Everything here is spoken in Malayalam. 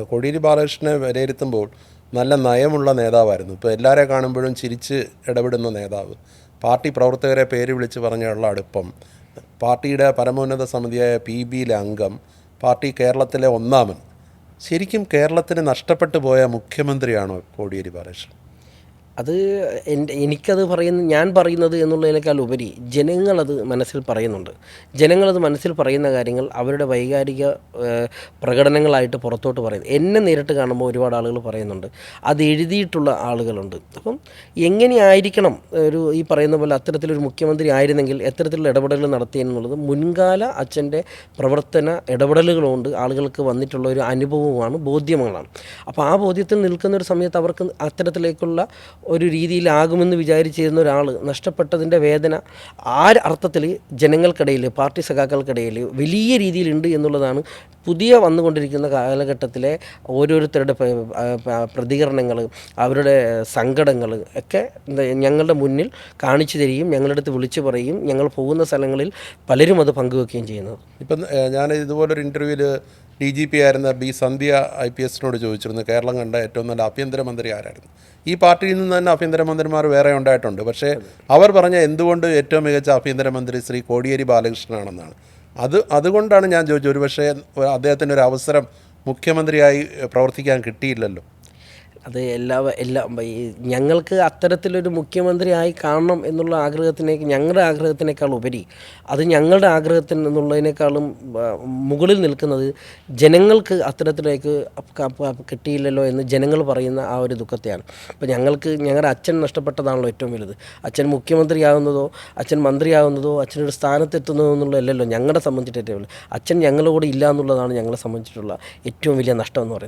കോടിയേരി ബാലകൃഷ്ണനെ വിലയിരുത്തുമ്പോൾ നല്ല നയമുള്ള നേതാവായിരുന്നു. ഇപ്പോൾ എല്ലാവരെ കാണുമ്പോഴും ചിരിച്ച് ഇടപെടുന്ന നേതാവ്, പാർട്ടി പ്രവർത്തകരെ പേര് വിളിച്ച് പറഞ്ഞുള്ള അടുപ്പം, പാർട്ടിയുടെ പരമോന്നത സമിതിയായ PBയിലെ അംഗം, പാർട്ടി കേരളത്തിലെ ഒന്നാമൻ. ശരിക്കും കേരളത്തിന് നഷ്ടപ്പെട്ടു പോയ മുഖ്യമന്ത്രിയാണോ കോടിയേരി ബാലകൃഷ്ണൻ? അത് എനിക്കത് ഞാൻ പറയുന്നത് എന്നുള്ളതിനേക്കാൾ ഉപരി ജനങ്ങളത് മനസ്സിൽ പറയുന്നുണ്ട്. ജനങ്ങളത് മനസ്സിൽ പറയുന്ന കാര്യങ്ങൾ അവരുടെ വൈകാരിക പ്രകടനങ്ങളായിട്ട് പുറത്തോട്ട് പറയുന്നു. എന്നെ നേരിട്ട് കാണുമ്പോൾ ഒരുപാട് ആളുകൾ പറയുന്നുണ്ട്, അത് എഴുതിയിട്ടുള്ള ആളുകളുണ്ട്. അപ്പം എങ്ങനെയായിരിക്കണം ഈ പറയുന്ന പോലെ അത്തരത്തിലൊരു മുഖ്യമന്ത്രി ആയിരുന്നെങ്കിൽ എത്തരത്തിലുള്ള ഇടപെടലുകൾ നടത്തിയെന്നുള്ളത് മുൻകാല അച്ഛൻ്റെ പ്രവർത്തന ഇടപെടലുകളുകൊണ്ട് ആളുകൾക്ക് വന്നിട്ടുള്ള ഒരു അനുഭവമാണ്, ബോധ്യങ്ങളാണ്. അപ്പോൾ ആ ബോധ്യത്തിൽ നിൽക്കുന്ന ഒരു സമയത്ത് അവർക്ക് അത്തരത്തിലേക്കുള്ള ഒരു രീതിയിലാകുമെന്ന് വിചാരിച്ചിരുന്ന ഒരാൾ നഷ്ടപ്പെട്ടതിൻ്റെ വേദന ആ അർത്ഥത്തിൽ ജനങ്ങൾക്കിടയിൽ, പാർട്ടി സഖാക്കൾക്കിടയിൽ വലിയ രീതിയിലുണ്ട് എന്നുള്ളതാണ് പുതിയ വന്നുകൊണ്ടിരിക്കുന്ന കാലഘട്ടത്തിലെ ഓരോരുത്തരുടെ പ്രതികരണങ്ങൾ, അവരുടെ സങ്കടങ്ങൾ ഒക്കെ ഞങ്ങളുടെ മുന്നിൽ കാണിച്ചു തരികയും ഞങ്ങളുടെ അടുത്ത് വിളിച്ചു പറയുകയും ഞങ്ങൾ പോകുന്ന സ്ഥലങ്ങളിൽ പലരും അത് പങ്കുവെക്കുകയും ചെയ്യുന്നത്. ഇപ്പം ഞാൻ ഇതുപോലൊരു ഇൻ്റർവ്യൂവിൽ DGP ആയിരുന്ന സന്ധ്യ IPSനോട് ചോദിച്ചിരുന്നു, കേരളം കണ്ട ഏറ്റവും നല്ല ആഭ്യന്തരമന്ത്രി ആരായിരുന്നു. ഈ പാർട്ടിയിൽ നിന്ന് തന്നെ ആഭ്യന്തരമന്ത്രിമാർ വേറെ ഉണ്ടായിട്ടുണ്ട്. പക്ഷേ അവർ പറഞ്ഞ എന്തുകൊണ്ട് ഏറ്റവും മികച്ച ആഭ്യന്തരമന്ത്രി ശ്രീ കോടിയേരി ബാലകൃഷ്ണനാണെന്നാണ്. അതുകൊണ്ടാണ് ഞാൻ ചോദിച്ചത്, ഒരുപക്ഷേ അദ്ദേഹത്തിന് ഒരു അവസരം മുഖ്യമന്ത്രിയായി പ്രവർത്തിക്കാൻ കിട്ടിയില്ലല്ലോ. അത് ഞങ്ങൾക്ക് അത്തരത്തിലൊരു മുഖ്യമന്ത്രി ആയി കാണണം എന്നുള്ള ഞങ്ങളുടെ ആഗ്രഹത്തിനേക്കാൾ ഉപരി അത് ഞങ്ങളുടെ ആഗ്രഹത്തിന് എന്നുള്ളതിനേക്കാളും മുകളിൽ നിൽക്കുന്നത് ജനങ്ങൾക്ക് അത്തരത്തിലേക്ക് കിട്ടിയില്ലല്ലോ എന്ന് ജനങ്ങൾ പറയുന്ന ആ ഒരു ദുഃഖത്തെയാണ്. അപ്പോൾ ഞങ്ങളുടെ അച്ഛൻ നഷ്ടപ്പെട്ടതാണല്ലോ ഏറ്റവും വലുത്. അച്ഛൻ മുഖ്യമന്ത്രിയാകുന്നതോ അച്ഛൻ മന്ത്രിയാകുന്നതോ അച്ഛനൊരു സ്ഥാനത്തെത്തുന്നതോ എന്നുള്ളതല്ലല്ലോ ഞങ്ങളെ സംബന്ധിച്ചിട്ട് ഏറ്റവും വലിയ. അച്ഛൻ ഞങ്ങളുടെ കൂടെ ഇല്ല എന്നുള്ളതാണ് ഞങ്ങളെ സംബന്ധിച്ചിട്ടുള്ള ഏറ്റവും വലിയ നഷ്ടം എന്ന് പറയുന്നത്.